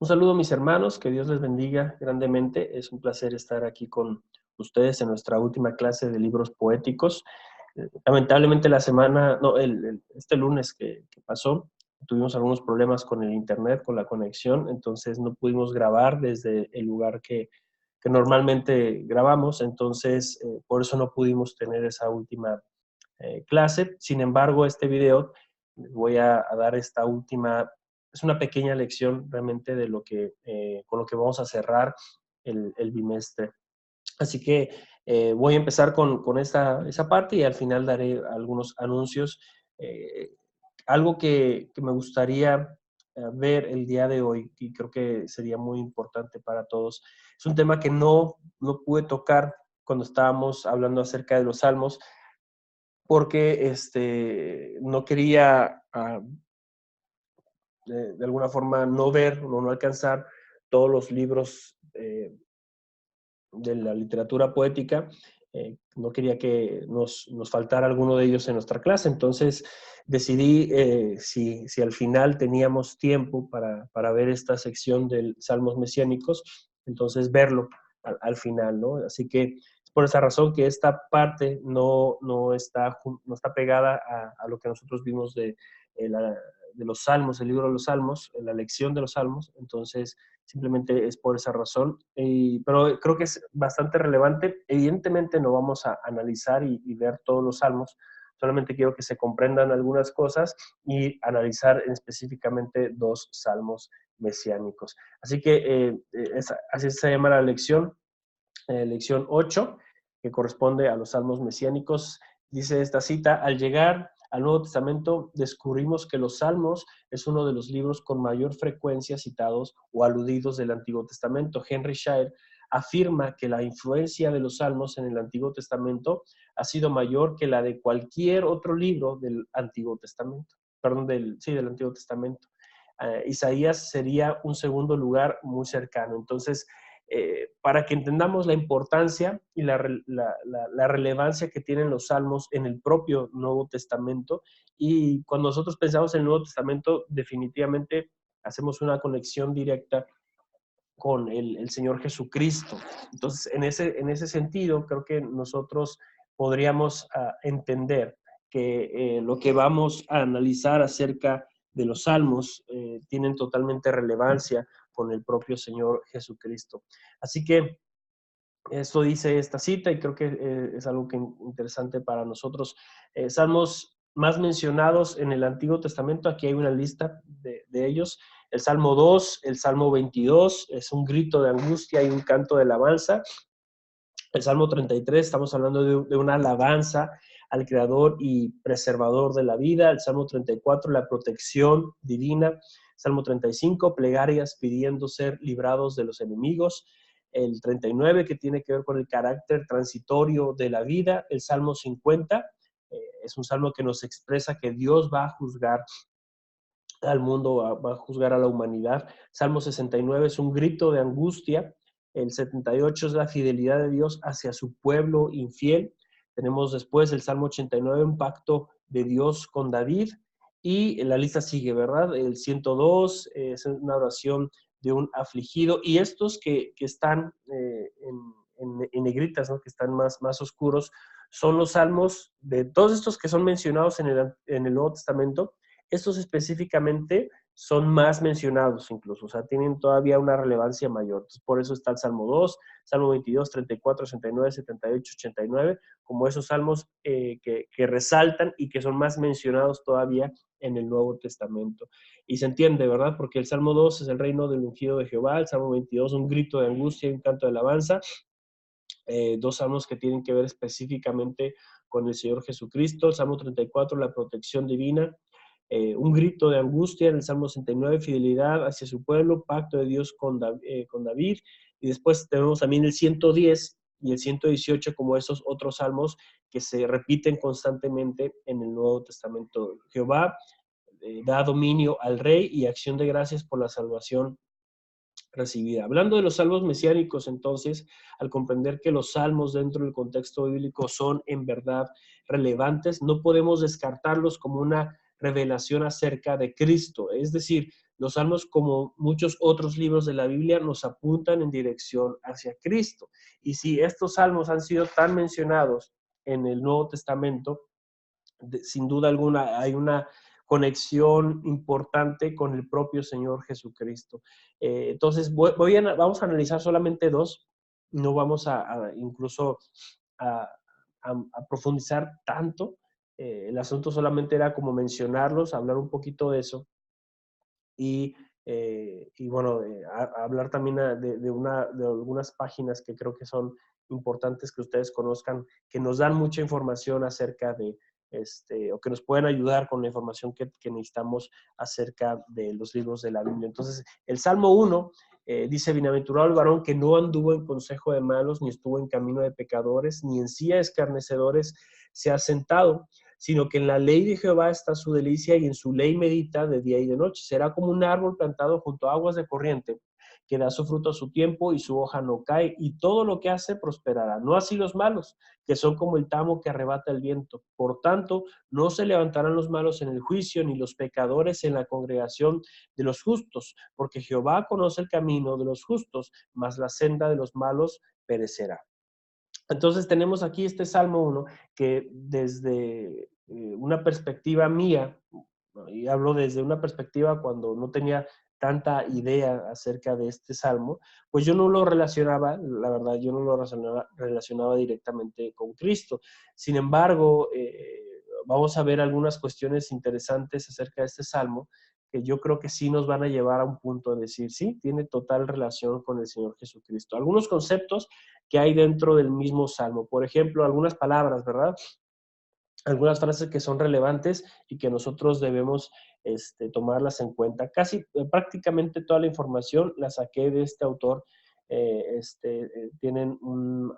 Un saludo, mis hermanos, que Dios les bendiga grandemente. Es un placer estar aquí con ustedes en nuestra última clase de libros poéticos. Lamentablemente la semana, no, este lunes que pasó, tuvimos algunos problemas con el internet, con la conexión, entonces no pudimos grabar desde el lugar que normalmente grabamos, entonces por eso no pudimos tener esa última clase. Sin embargo, este video les voy a dar esta última, es una pequeña lección realmente de lo que, con lo que vamos a cerrar el bimestre. Así que voy a empezar con esa parte y al final daré algunos anuncios. Eh, Algo que me gustaría ver el día de hoy, y creo que sería muy importante para todos, es un tema que no pude tocar cuando estábamos hablando acerca de los salmos, porque no quería, de alguna forma, no ver o no alcanzar todos los libros de la literatura poética. No quería que nos faltara alguno de ellos en nuestra clase, entonces decidí, si al final teníamos tiempo para ver esta sección de Salmos Mesiánicos, entonces verlo al final, ¿no? Así que es por esa razón que esta parte no está pegada a lo que nosotros vimos de los Salmos, el libro de los Salmos, la lección de los Salmos. Entonces simplemente es por esa razón. Pero creo que es bastante relevante. Evidentemente no vamos a analizar y ver todos los salmos, solamente quiero que se comprendan algunas cosas y analizar específicamente dos salmos mesiánicos. Así que así se llama la lección, lección 8, que corresponde a los salmos mesiánicos. Dice esta cita: al llegar al Nuevo Testamento, descubrimos que los salmos es uno de los libros con mayor frecuencia citados o aludidos del Antiguo Testamento. Henry Shire afirma que la influencia de los salmos en el Antiguo Testamento ha sido mayor que la de cualquier otro libro del Antiguo Testamento. Perdón, del Antiguo Testamento. Isaías sería un segundo lugar muy cercano. Entonces, para que entendamos la importancia y la relevancia que tienen los salmos en el propio Nuevo Testamento. Y cuando nosotros pensamos en el Nuevo Testamento, definitivamente hacemos una conexión directa con el Señor Jesucristo. Entonces, en ese sentido, creo que nosotros podríamos entender que lo que vamos a analizar acerca de los salmos tienen totalmente relevancia con el propio Señor Jesucristo. Así que esto dice esta cita y creo que es algo que interesante para nosotros. Salmos más mencionados en el Antiguo Testamento, aquí hay una lista de ellos. El Salmo 2, el Salmo 22, es un grito de angustia y un canto de alabanza. El Salmo 33, estamos hablando de una alabanza al Creador y preservador de la vida. El Salmo 34, la protección divina. Salmo 35, plegarias pidiendo ser librados de los enemigos. El 39, que tiene que ver con el carácter transitorio de la vida. El Salmo 50, es un salmo que nos expresa que Dios va a juzgar al mundo, va a juzgar a la humanidad. Salmo 69 es un grito de angustia. El 78 es la fidelidad de Dios hacia su pueblo infiel. Tenemos después el Salmo 89, un pacto de Dios con David. Y la lista sigue, ¿verdad? El 102 es una oración de un afligido. Y estos que están en negritas, ¿no? Que están más oscuros, son los salmos de todos estos que son mencionados en el Nuevo Testamento. Estos específicamente son más mencionados incluso, o sea, tienen todavía una relevancia mayor. Entonces, por eso está el Salmo 2, Salmo 22, 34, 69, 78, 89, como esos salmos que resaltan y que son más mencionados todavía en el Nuevo Testamento. Y se entiende, ¿verdad? Porque el Salmo 2 es el reino del ungido de Jehová, el Salmo 22 un grito de angustia y un canto de alabanza. Dos salmos que tienen que ver específicamente con el Señor Jesucristo. El Salmo 34, la protección divina. Un grito de angustia en el Salmo 69, fidelidad hacia su pueblo, pacto de Dios con David. Y después tenemos también el 110 y el 118 como esos otros salmos que se repiten constantemente en el Nuevo Testamento. Jehová da dominio al rey y acción de gracias por la salvación recibida. Hablando de los salmos mesiánicos, entonces, al comprender que los salmos dentro del contexto bíblico son en verdad relevantes, no podemos descartarlos como una revelación acerca de Cristo. Es decir, los salmos, como muchos otros libros de la Biblia, nos apuntan en dirección hacia Cristo. Y si estos salmos han sido tan mencionados en el Nuevo Testamento, sin duda alguna hay una conexión importante con el propio Señor Jesucristo. Entonces, vamos a analizar solamente dos, no vamos incluso a, a profundizar tanto. El asunto solamente era como mencionarlos, hablar un poquito de eso y bueno, hablar también de algunas páginas que creo que son importantes que ustedes conozcan, que nos dan mucha información acerca de, o que nos pueden ayudar con la información que necesitamos acerca de los libros de la Biblia. Entonces, el Salmo 1 dice, bienaventurado el varón que no anduvo en consejo de malos, ni estuvo en camino de pecadores, ni en silla de escarnecedores se ha sentado, sino que en la ley de Jehová está su delicia y en su ley medita de día y de noche. Será como un árbol plantado junto a aguas de corriente, que da su fruto a su tiempo y su hoja no cae, y todo lo que hace prosperará. No así los malos, que son como el tamo que arrebata el viento. Por tanto, no se levantarán los malos en el juicio, ni los pecadores en la congregación de los justos, porque Jehová conoce el camino de los justos, mas la senda de los malos perecerá. Entonces tenemos aquí este Salmo 1 que desde una perspectiva mía, y hablo desde una perspectiva cuando no tenía tanta idea acerca de este Salmo, pues yo no lo relacionaba, la verdad, yo no lo relacionaba directamente con Cristo. Sin embargo, vamos a ver algunas cuestiones interesantes acerca de este Salmo que yo creo que sí nos van a llevar a un punto de decir, sí, tiene total relación con el Señor Jesucristo. Algunos conceptos que hay dentro del mismo salmo. Por ejemplo, algunas palabras, ¿verdad? Algunas frases que son relevantes y que nosotros debemos tomarlas en cuenta. Prácticamente toda la información la saqué de este autor. Tienen un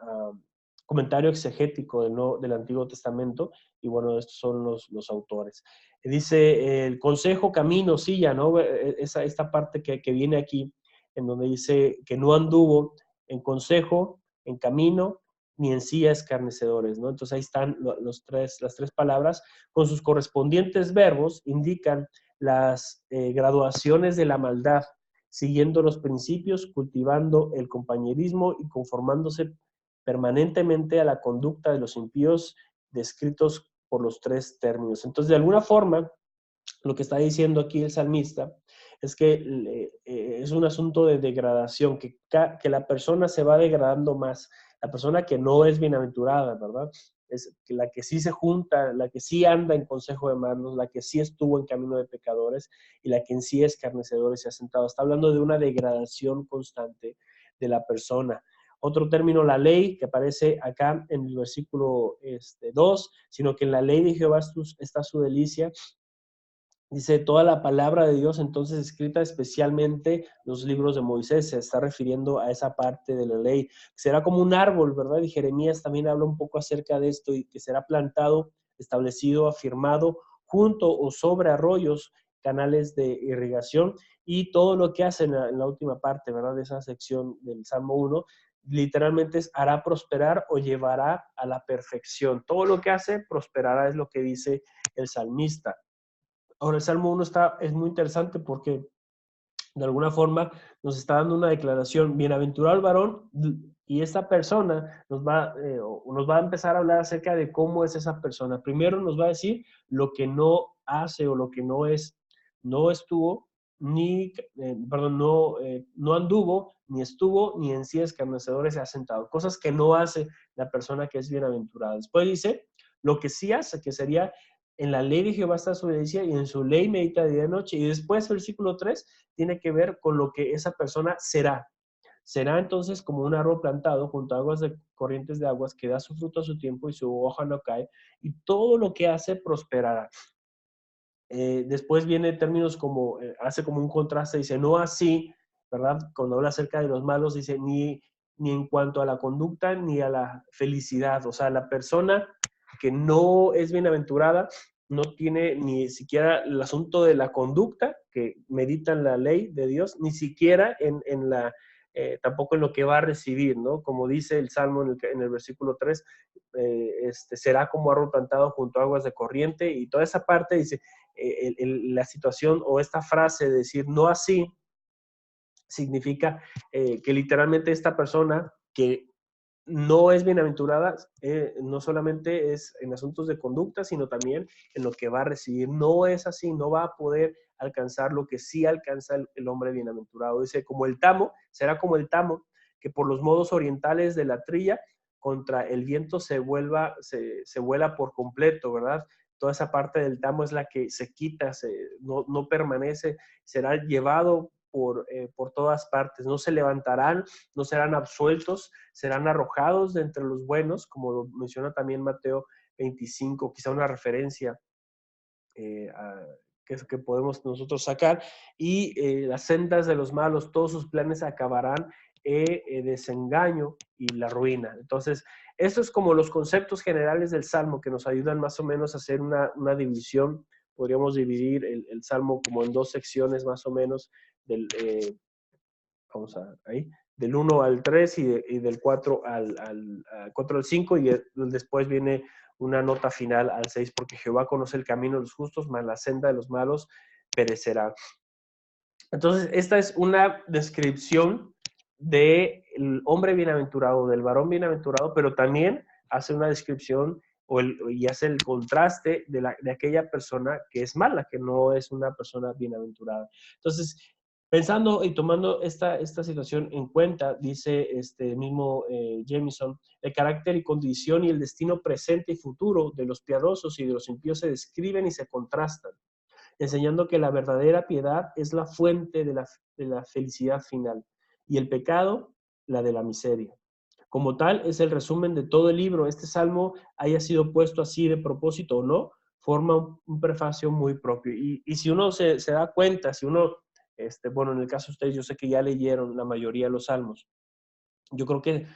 comentario exegético del Antiguo Testamento y bueno, estos son los autores. Dice el consejo, camino, silla, ¿no? Esta parte que viene aquí, en donde dice que no anduvo en consejo, en camino, ni en silla escarnecedores, ¿no? Entonces ahí están las tres palabras, con sus correspondientes verbos, indican las graduaciones de la maldad, siguiendo los principios, cultivando el compañerismo y conformándose permanentemente a la conducta de los impíos descritos por los tres términos. Entonces, de alguna forma, lo que está diciendo aquí el salmista es que es un asunto de degradación, que la persona se va degradando más. La persona que no es bienaventurada, ¿verdad? Es la que sí se junta, la que sí anda en consejo de malos, la que sí estuvo en camino de pecadores y la que en sí es escarnecedor y se ha sentado. Está hablando de una degradación constante de la persona. Otro término, la ley, que aparece acá en el versículo 2, sino que en la ley de Jehová está su delicia. Dice, toda la palabra de Dios, entonces escrita especialmente los libros de Moisés, se está refiriendo a esa parte de la ley. Será como un árbol, ¿verdad? Y Jeremías también habla un poco acerca de esto, y que será plantado, establecido, afirmado, junto o sobre arroyos, canales de irrigación, y todo lo que hace en la última parte, ¿verdad? De esa sección del Salmo 1, literalmente es hará prosperar o llevará a la perfección. Todo lo que hace prosperará, es lo que dice el salmista. Ahora, el Salmo 1 es muy interesante porque de alguna forma nos está dando una declaración, bienaventurado el varón, y esta persona nos va a empezar a hablar acerca de cómo es esa persona. Primero nos va a decir lo que no hace o lo que no es, no estuvo, no anduvo, ni estuvo, ni en sí escarnecedores se ha sentado. Cosas que no hace la persona que es bienaventurada. Después dice lo que sí hace, que sería en la ley de Jehová está su delicia y en su ley medita día y noche. Y después, versículo 3, tiene que ver con lo que esa persona será. Será entonces como un árbol plantado junto a aguas de corrientes de aguas que da su fruto a su tiempo y su hoja no cae, y todo lo que hace prosperará. Después viene términos como, hace como un contraste, dice, no así, ¿verdad? Cuando habla acerca de los malos, dice, ni en cuanto a la conducta, ni a la felicidad. O sea, la persona que no es bienaventurada no tiene ni siquiera el asunto de la conducta, que medita en la ley de Dios, ni siquiera tampoco en lo que va a recibir, ¿no? Como dice el Salmo en el versículo 3, será como árbol plantado junto a aguas de corriente, y toda esa parte dice, la situación o esta frase de decir no así, significa que literalmente esta persona que no es bienaventurada, no solamente es en asuntos de conducta, sino también en lo que va a recibir. No es así, no va a poder alcanzar lo que sí alcanza el hombre bienaventurado. Dice, como el tamo, será como el tamo, que por los modos orientales de la trilla, contra el viento se vuela por completo, ¿verdad? Toda esa parte del tamo es la que se quita, no permanece, será llevado por todas partes, no se levantarán, no serán absueltos, serán arrojados de entre los buenos, como lo menciona también Mateo 25, quizá una referencia que podemos nosotros sacar, y las sendas de los malos, todos sus planes acabarán desengaño y la ruina. Entonces, eso es como los conceptos generales del Salmo que nos ayudan más o menos a hacer una división. Podríamos dividir el Salmo como en dos secciones más o menos, del, vamos a ahí, del 1 al 3 y del 4 4 al 5, y después viene una nota final al 6, porque Jehová conoce el camino de los justos, mas la senda de los malos perecerá. Entonces, esta es una descripción del hombre bienaventurado, del varón bienaventurado, pero también hace una descripción y hace el contraste de aquella persona que es mala, que no es una persona bienaventurada. Entonces, pensando y tomando esta situación en cuenta, dice este mismo Jameson, el carácter y condición y el destino presente y futuro de los piadosos y de los impíos se describen y se contrastan, enseñando que la verdadera piedad es la fuente de la felicidad final y el pecado, la de la miseria. Como tal, es el resumen de todo el libro. Este salmo, haya sido puesto así de propósito o no, forma un prefacio muy propio. Y si uno se da cuenta, si uno, bueno, en el caso de ustedes, yo sé que ya leyeron la mayoría de los salmos, yo creo que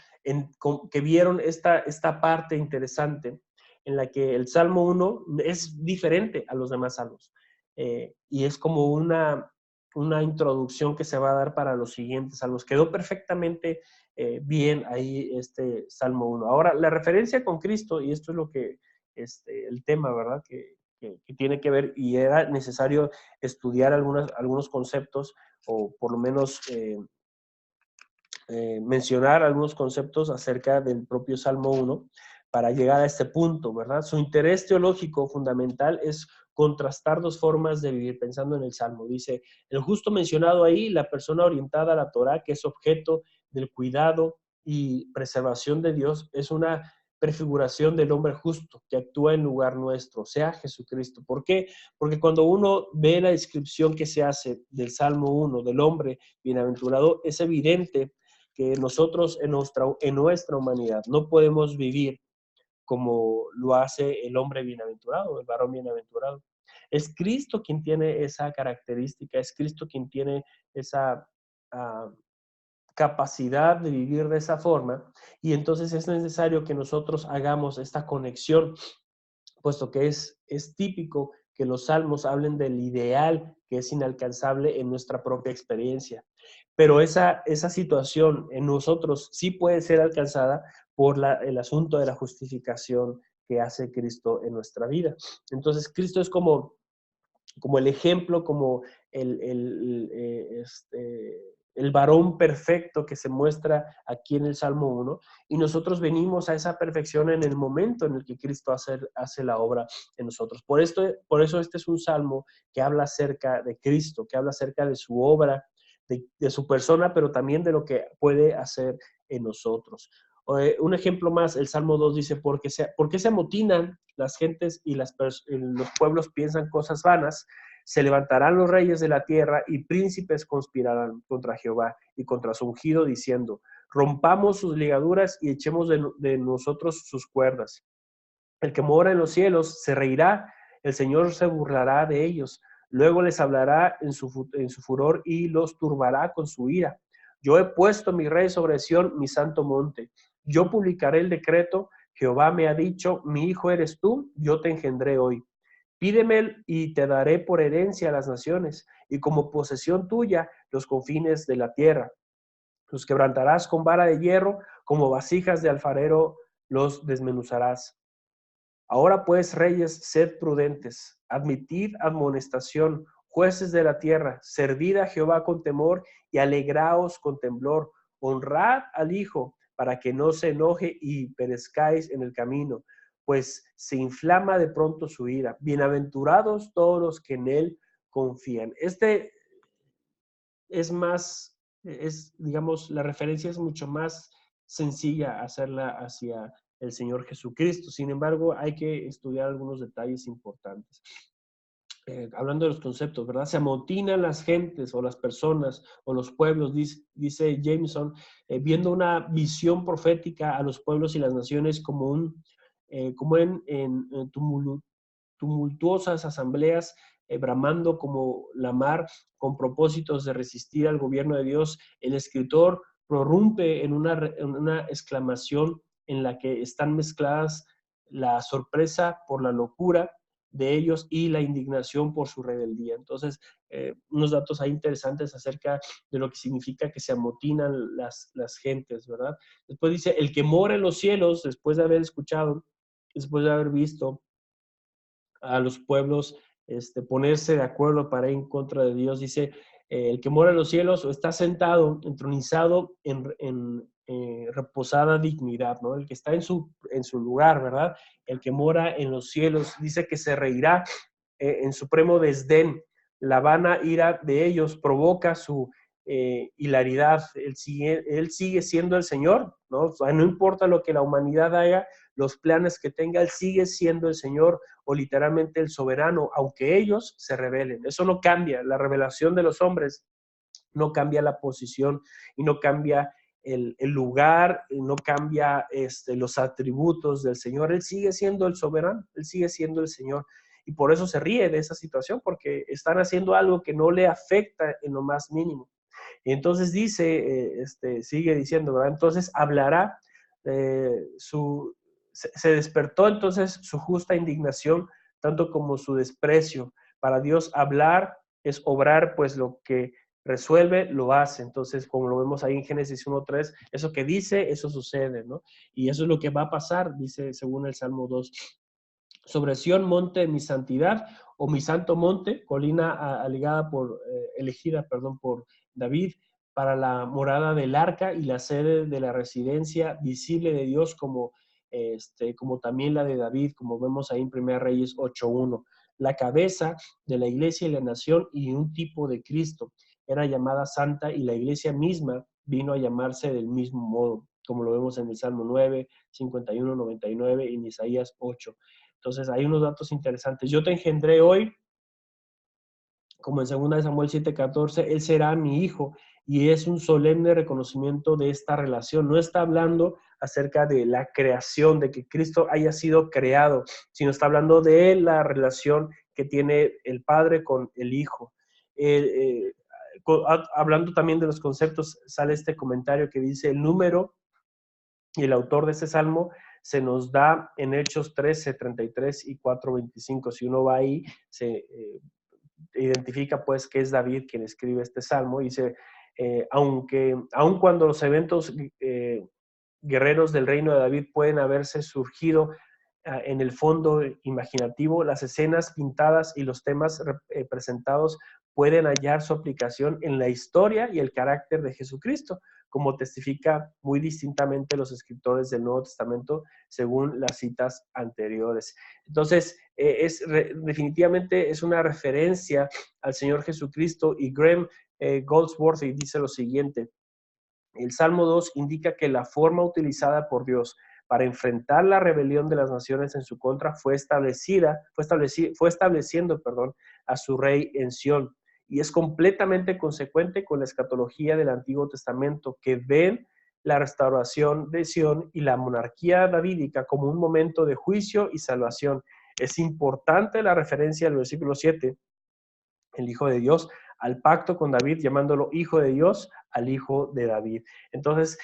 vieron esta parte interesante en la que el Salmo 1 es diferente a los demás salmos. Y es como una introducción que se va a dar para los siguientes salmos. Quedó perfectamente bien ahí este Salmo 1. Ahora, la referencia con Cristo, y esto es lo que, el tema, ¿verdad? Que tiene que ver, y era necesario estudiar algunos conceptos, o por lo menos mencionar algunos conceptos acerca del propio Salmo 1 para llegar a este punto, ¿verdad? Su interés teológico fundamental es contrastar dos formas de vivir, pensando en el Salmo. Dice, el justo mencionado ahí, la persona orientada a la Torah, que es objeto del cuidado y preservación de Dios, es una prefiguración del hombre justo que actúa en lugar nuestro, sea Jesucristo. ¿Por qué? Porque cuando uno ve la descripción que se hace del Salmo 1, del hombre bienaventurado, es evidente que nosotros en nuestra humanidad no podemos vivir como lo hace el hombre bienaventurado, el varón bienaventurado. Es Cristo quien tiene esa característica, es Cristo quien tiene esa capacidad de vivir de esa forma, y entonces es necesario que nosotros hagamos esta conexión, puesto que es típico que los salmos hablen del ideal que es inalcanzable en nuestra propia experiencia. Pero esa situación en nosotros sí puede ser alcanzada por el asunto de la justificación que hace Cristo en nuestra vida. Entonces, Cristo es como el ejemplo, como el varón perfecto que se muestra aquí en el Salmo 1, y nosotros venimos a esa perfección en el momento en el que Cristo hace la obra en nosotros. Por eso este es un salmo que habla acerca de Cristo, que habla acerca de su obra, de su persona, pero también de lo que puede hacer en nosotros. Un ejemplo más, el Salmo 2 dice, ¿por qué se amotinan las gentes y los pueblos piensan cosas vanas? Se levantarán los reyes de la tierra y príncipes conspirarán contra Jehová y contra su ungido, diciendo, rompamos sus ligaduras y echemos de nosotros sus cuerdas. El que mora en los cielos se reirá, el Señor se burlará de ellos. Luego les hablará en su furor y los turbará con su ira. Yo he puesto mi rey sobre Sión, mi santo monte. Yo publicaré el decreto. Jehová me ha dicho, mi hijo eres tú, yo te engendré hoy. Pídeme y te daré por herencia a las naciones, y como posesión tuya los confines de la tierra. Los quebrantarás con vara de hierro, como vasijas de alfarero los desmenuzarás. Ahora pues, reyes, sed prudentes, admitid amonestación, jueces de la tierra, servid a Jehová con temor y alegraos con temblor, honrad al Hijo, para que no se enoje y perezcáis en el camino, pues se inflama de pronto su ira. Bienaventurados todos los que en él confían. Este es más, digamos, la referencia es mucho más sencilla hacerla hacia el Señor Jesucristo. Sin embargo, hay que estudiar algunos detalles importantes. Hablando de los conceptos, ¿verdad? Se amotinan las gentes o las personas o los pueblos, dice Jameson, viendo una visión profética a los pueblos y las naciones como en tumultuosas asambleas, bramando como la mar con propósitos de resistir al gobierno de Dios. El escritor prorrumpe en una exclamación en la que están mezcladas la sorpresa por la locura de ellos y la indignación por su rebeldía. Entonces, unos datos ahí interesantes acerca de lo que significa que se amotinan las gentes, ¿verdad? Después dice, el que mora en los cielos, después de haber escuchado, después de haber visto a los pueblos ponerse de acuerdo para ir en contra de Dios. Dice, el que mora en los cielos o está sentado, entronizado en reposada dignidad, ¿no? El que está en su lugar, ¿verdad? El que mora en los cielos, dice que se reirá en supremo desdén. La vana ira de ellos provoca su hilaridad. Él sigue siendo el Señor, ¿no? O sea, no importa lo que la humanidad haga, los planes que tenga, Él sigue siendo el Señor o literalmente el soberano, aunque ellos se rebelen. Eso no cambia. La revelación de los hombres no cambia la posición y no cambia el lugar, no cambia los atributos del Señor. Él sigue siendo el soberano, Él sigue siendo el Señor. Y por eso se ríe de esa situación, porque están haciendo algo que no le afecta en lo más mínimo. Y entonces dice, sigue diciendo, ¿verdad? Entonces hablará, se despertó entonces su justa indignación, tanto como su desprecio. Para Dios hablar es obrar, pues lo que resuelve, lo hace. Entonces, como lo vemos ahí en Génesis 1:3, eso que dice, eso sucede, ¿no? Y eso es lo que va a pasar, dice según el Salmo 2. Sobre Sión, monte de mi santidad, o mi santo monte, colina elegida por David, para la morada del arca y la sede de la residencia visible de Dios, como también la de David, como vemos ahí en 1 Reyes 8:1. La cabeza de la iglesia y la nación y un tipo de Cristo. Era llamada santa y la iglesia misma vino a llamarse del mismo modo, como lo vemos en el Salmo 9, 51, 99 y en Isaías 8. Entonces, hay unos datos interesantes. Yo te engendré hoy, como en 2 Samuel 7:14, Él será mi hijo, y es un solemne reconocimiento de esta relación. No está hablando acerca de la creación, de que Cristo haya sido creado, sino está hablando de la relación que tiene el Padre con el Hijo. Hablando también de los conceptos, sale este comentario que dice el número, y el autor de este salmo se nos da en Hechos 13, 33 y 4:25. Si uno va ahí, se identifica pues que es David quien escribe este salmo. Y dice, aun cuando los eventos guerreros del reino de David pueden haberse surgido en el fondo imaginativo, las escenas pintadas y los temas presentados pueden hallar su aplicación en la historia y el carácter de Jesucristo, como testifica muy distintamente los escritores del Nuevo Testamento según las citas anteriores. Entonces, definitivamente es una referencia al Señor Jesucristo, y Graham Goldsworthy dice lo siguiente: el Salmo 2 indica que la forma utilizada por Dios para enfrentar la rebelión de las naciones en su contra fue estableciendo a su rey en Sión. Y es completamente consecuente con la escatología del Antiguo Testamento, que ven la restauración de Sión y la monarquía davídica como un momento de juicio y salvación. Es importante la referencia al versículo 7, el Hijo de Dios, al pacto con David, llamándolo Hijo de Dios al Hijo de David. Entonces,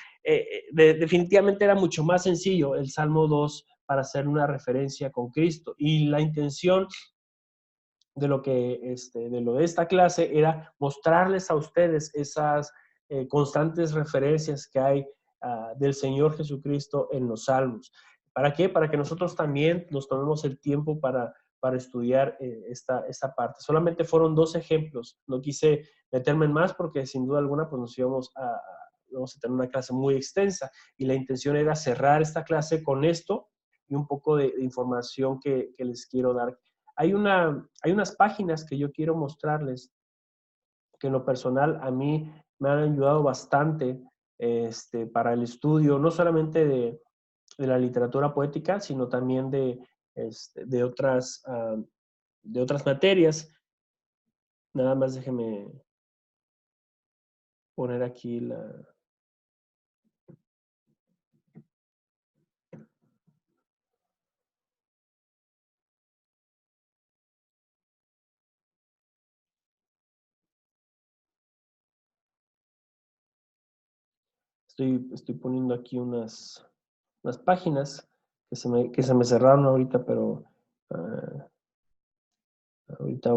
definitivamente era mucho más sencillo el Salmo 2 para hacer una referencia con Cristo. Y la intención de lo de esta clase era mostrarles a ustedes esas constantes referencias que hay del Señor Jesucristo en los Salmos. ¿Para qué? Para que nosotros también nos tomemos el tiempo para estudiar esta parte. Solamente fueron 2 ejemplos. No quise meterme en más porque sin duda alguna pues vamos a tener una clase muy extensa y la intención era cerrar esta clase con esto y un poco de información que les quiero dar. Hay unas páginas que yo quiero mostrarles que en lo personal a mí me han ayudado bastante para el estudio, no solamente de la literatura poética, sino también de otras materias. Nada más déjeme poner aquí Estoy poniendo aquí unas páginas que se me cerraron ahorita, pero ah, ahorita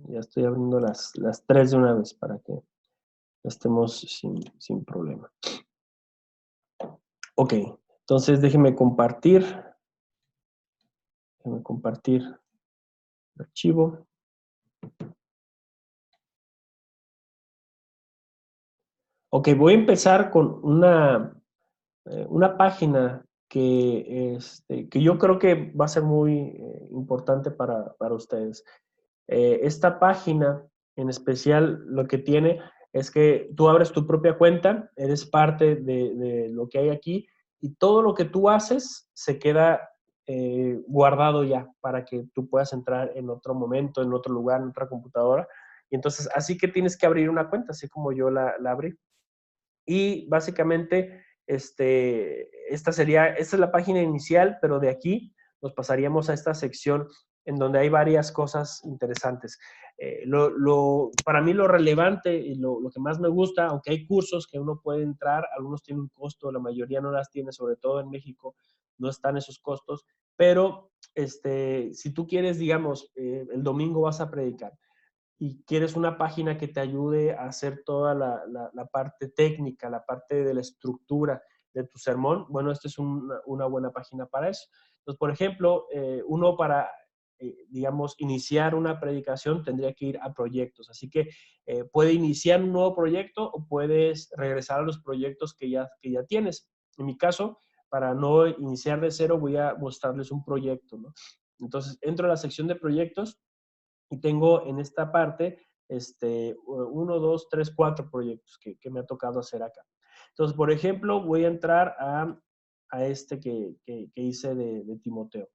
ya estoy abriendo las 3 de una vez para que estemos sin problema. Ok, entonces déjenme compartir el archivo. Ok, voy a empezar con una página que yo creo que va a ser muy importante para ustedes. Esta página, en especial, lo que tiene es que tú abres tu propia cuenta, eres parte de lo que hay aquí y todo lo que tú haces se queda guardado ya para que tú puedas entrar en otro momento, en otro lugar, en otra computadora. Y entonces, así que tienes que abrir una cuenta, así como yo la abrí. Y básicamente, esta es la página inicial, pero de aquí nos pasaríamos a esta sección en donde hay varias cosas interesantes. Para mí lo relevante y lo que más me gusta, aunque hay cursos que uno puede entrar, algunos tienen un costo, la mayoría no las tiene, sobre todo en México, no están esos costos, pero si tú quieres, digamos, el domingo vas a predicar, y quieres una página que te ayude a hacer toda la parte técnica, la parte de la estructura de tu sermón, bueno, esta es una buena página para eso. Entonces, por ejemplo, uno para, digamos, iniciar una predicación tendría que ir a proyectos. Así que puede iniciar un nuevo proyecto o puedes regresar a los proyectos que ya tienes. En mi caso, para no iniciar de cero, voy a mostrarles un proyecto, ¿no? Entonces, entro a la sección de proyectos y tengo en esta parte 1, 2, 3, 4 proyectos que me ha tocado hacer acá. Entonces, por ejemplo, voy a entrar a este que hice de Timoteo.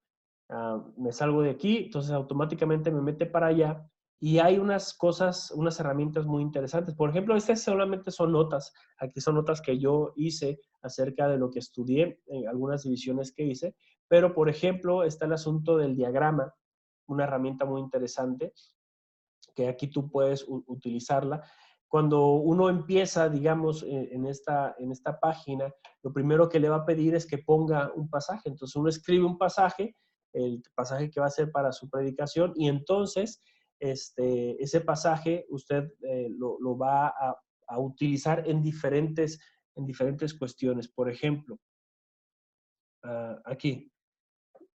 Me salgo de aquí, entonces automáticamente me mete para allá y hay unas cosas, unas herramientas muy interesantes. Por ejemplo, estas solamente son notas. Aquí son notas que yo hice acerca de lo que estudié, en algunas divisiones que hice, pero por ejemplo está el asunto del diagrama, una herramienta muy interesante que aquí tú puedes utilizarla. Cuando uno empieza, digamos, en esta página, lo primero que le va a pedir es que ponga un pasaje. Entonces uno escribe un pasaje, el pasaje que va a ser para su predicación, y entonces ese pasaje usted lo va a utilizar en diferentes cuestiones. Por ejemplo, aquí,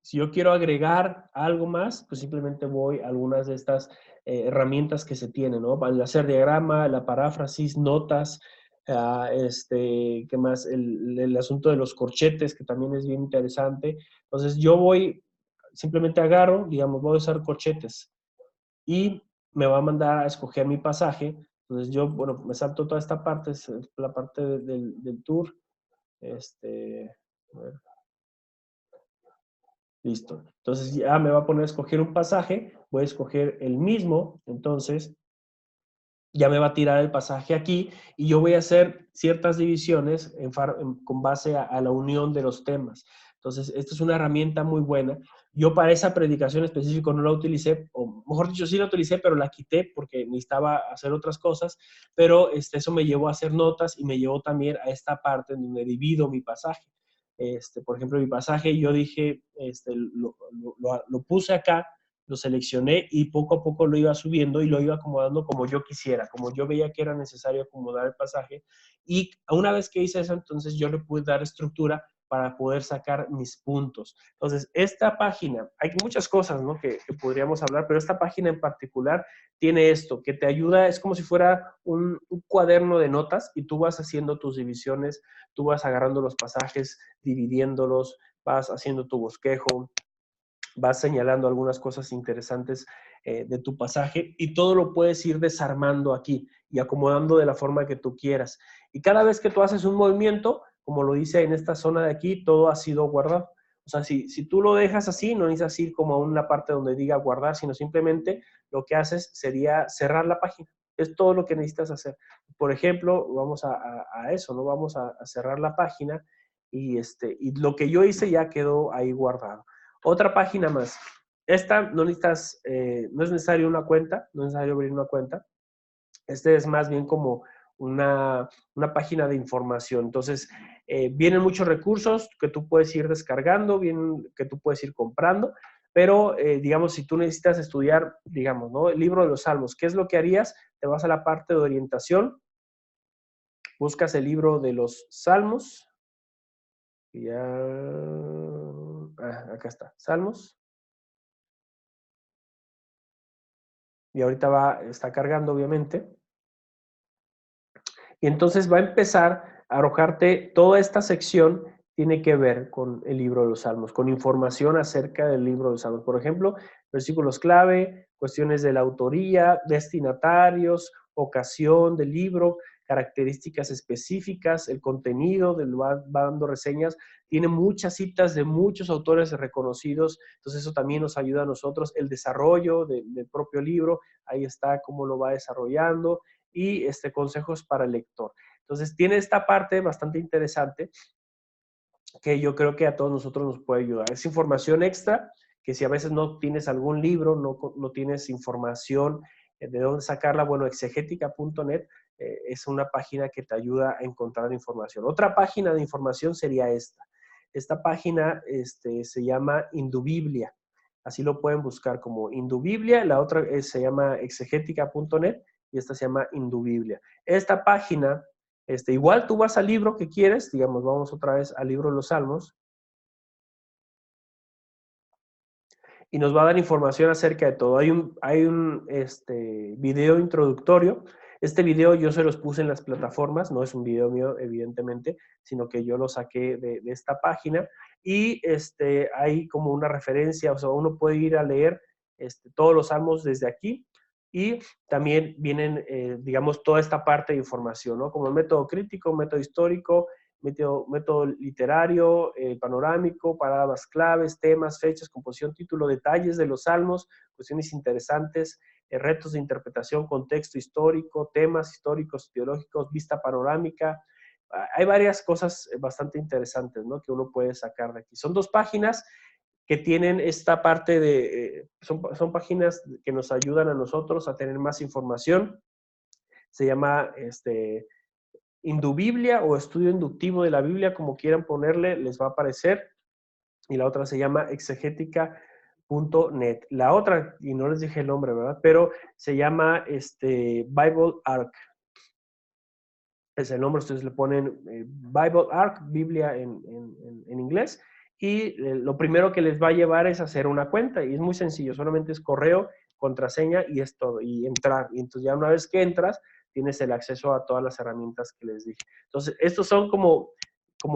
si yo quiero agregar algo más, pues simplemente voy a algunas de estas herramientas que se tienen, ¿no? Para el hacer diagrama, la paráfrasis, notas, ¿qué más? El asunto de los corchetes, que también es bien interesante. Entonces yo simplemente agarro, digamos, voy a usar corchetes y me va a mandar a escoger mi pasaje. Entonces yo, bueno, me salto toda esta parte, es la parte del tour. A ver, listo. Entonces ya me va a poner a escoger un pasaje, voy a escoger el mismo, entonces ya me va a tirar el pasaje aquí y yo voy a hacer ciertas divisiones con base a la unión de los temas. Entonces, esta es una herramienta muy buena. Yo para esa predicación específica no la utilicé, o mejor dicho, sí la utilicé, pero la quité porque necesitaba hacer otras cosas, pero eso me llevó a hacer notas y me llevó también a esta parte en donde divido mi pasaje. Por ejemplo, mi pasaje, yo dije, lo puse acá, lo seleccioné y poco a poco lo iba subiendo y lo iba acomodando como yo quisiera, como yo veía que era necesario acomodar el pasaje. Y una vez que hice eso, entonces yo le pude dar estructura para poder sacar mis puntos. Entonces, esta página, hay muchas cosas, ¿no?, que podríamos hablar, pero esta página en particular tiene esto, que te ayuda, es como si fuera un cuaderno de notas y tú vas haciendo tus divisiones, tú vas agarrando los pasajes, dividiéndolos, vas haciendo tu bosquejo, vas señalando algunas cosas interesantes de tu pasaje y todo lo puedes ir desarmando aquí y acomodando de la forma que tú quieras. Y cada vez que tú haces un movimiento, como lo dice en esta zona de aquí, todo ha sido guardado. O sea, si tú lo dejas así, no necesitas ir como a una parte donde diga guardar, sino simplemente lo que haces sería cerrar la página. Es todo lo que necesitas hacer. Por ejemplo, vamos a eso, ¿no? Vamos a cerrar la página y lo que yo hice ya quedó ahí guardado. Otra página más. Esta no necesitas, no es necesario una cuenta, no es necesario abrir una cuenta. Este es más bien como una página de información. Entonces, vienen muchos recursos que tú puedes ir descargando, que tú puedes ir comprando, pero digamos, si tú necesitas estudiar, digamos, ¿no?, el libro de los Salmos, ¿qué es lo que harías? Te vas a la parte de orientación, buscas el libro de los Salmos, y ya, acá está, Salmos. Y ahorita está cargando, obviamente. Y entonces va a empezar a arrojarte toda esta sección, tiene que ver con el libro de los Salmos, con información acerca del libro de los Salmos. Por ejemplo, versículos clave, cuestiones de la autoría, destinatarios, ocasión del libro, características específicas, el contenido, va dando reseñas, tiene muchas citas de muchos autores reconocidos, entonces eso también nos ayuda a nosotros, el desarrollo del propio libro, ahí está cómo lo va desarrollando, y consejos para el lector. Entonces, tiene esta parte bastante interesante que yo creo que a todos nosotros nos puede ayudar. Es información extra que si a veces no tienes algún libro, no tienes información de dónde sacarla, bueno, exegetica.net es una página que te ayuda a encontrar información. Otra página de información sería esta. Esta página se llama Indubiblia. Así lo pueden buscar como Indubiblia. La otra se llama exegetica.net y esta se llama Indubiblia. Esta página, igual tú vas al libro que quieres, digamos, vamos otra vez al libro de los Salmos, y nos va a dar información acerca de todo. Hay un video introductorio. Este video yo se los puse en las plataformas, no es un video mío, evidentemente, sino que yo lo saqué de esta página. Y hay como una referencia, o sea, uno puede ir a leer todos los salmos desde aquí. Y también vienen, digamos, toda esta parte de información, ¿no? Como el método crítico, método histórico, método literario, panorámico, palabras claves, temas, fechas, composición, título, detalles de los salmos, cuestiones interesantes, retos de interpretación, contexto histórico, temas históricos, teológicos, vista panorámica. Hay varias cosas bastante interesantes, ¿no?, que uno puede sacar de aquí. Son 2 páginas que tienen esta parte de, son páginas que nos ayudan a nosotros a tener más información. Se llama Indubiblia o estudio inductivo de la Biblia, como quieran ponerle, les va a aparecer. Y la otra se llama exegetica.net. La otra, y no les dije el nombre, ¿verdad? Pero se llama Bible Arc. Es el nombre, ustedes le ponen Bible Arc, Biblia en inglés, y lo primero que les va a llevar es hacer una cuenta, y es muy sencillo, solamente es correo, contraseña, y es todo, y entrar. Y entonces ya una vez que entras, tienes el acceso a todas las herramientas que les dije. Entonces, estos son como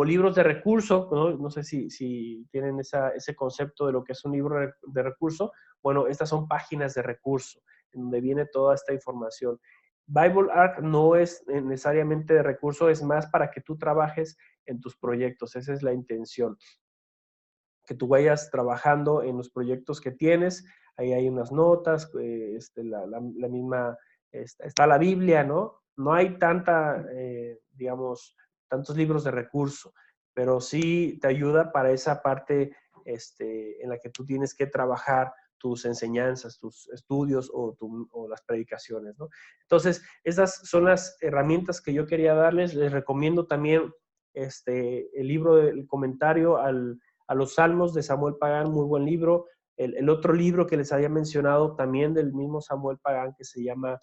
libros de recurso, ¿no? No sé si tienen ese concepto de lo que es un libro de recurso. Bueno, estas son páginas de recurso, en donde viene toda esta información. Bible Arc no es necesariamente de recurso, es más para que tú trabajes en tus proyectos. Esa es la intención, que tú vayas trabajando en los proyectos que tienes. Ahí hay unas notas, la misma, está la Biblia, ¿no? No hay digamos, tantos libros de recurso, pero sí te ayuda para esa parte en la que tú tienes que trabajar tus enseñanzas, tus estudios o las predicaciones, ¿no? Entonces, esas son las herramientas que yo quería darles. Les recomiendo también el libro del comentario a los Salmos de Samuel Pagán, muy buen libro. El otro libro que les había mencionado también del mismo Samuel Pagán, que se llama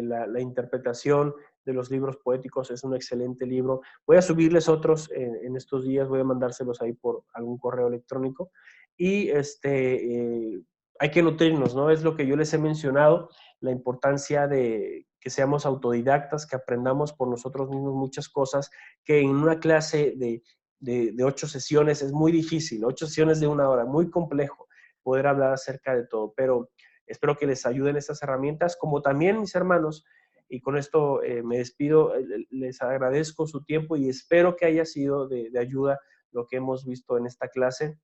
La interpretación de los libros poéticos es un excelente libro. Voy a subirles otros en estos días, voy a mandárselos ahí por algún correo electrónico. Y hay que nutrirnos, ¿no? Es lo que yo les he mencionado, la importancia de que seamos autodidactas, que aprendamos por nosotros mismos muchas cosas, que en una clase de 8 sesiones es muy difícil, 8 sesiones de 1 hora, muy complejo poder hablar acerca de todo, pero espero que les ayuden estas herramientas, como también mis hermanos, y con esto me despido, les agradezco su tiempo y espero que haya sido de ayuda lo que hemos visto en esta clase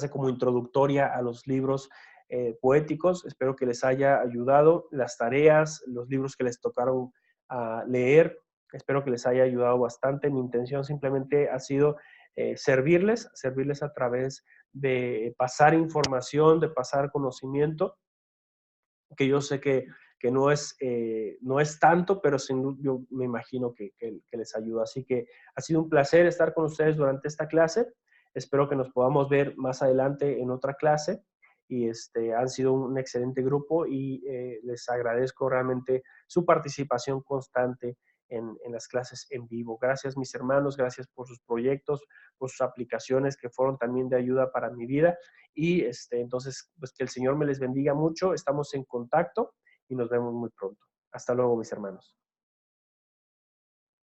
como introductoria a los libros poéticos. Espero que les haya ayudado las tareas, los libros que les tocaron leer. Espero que les haya ayudado bastante. Mi intención simplemente ha sido servirles a través de pasar información, de pasar conocimiento, que yo sé que no es tanto, pero sin, yo me imagino que les ayuda. Así que ha sido un placer estar con ustedes durante esta clase. Espero que nos podamos ver más adelante en otra clase. Y han sido un excelente grupo y les agradezco realmente su participación constante en las clases en vivo. Gracias, mis hermanos, gracias por sus proyectos, por sus aplicaciones que fueron también de ayuda para mi vida. Y entonces, pues que el Señor me les bendiga mucho. Estamos en contacto y nos vemos muy pronto. Hasta luego, mis hermanos.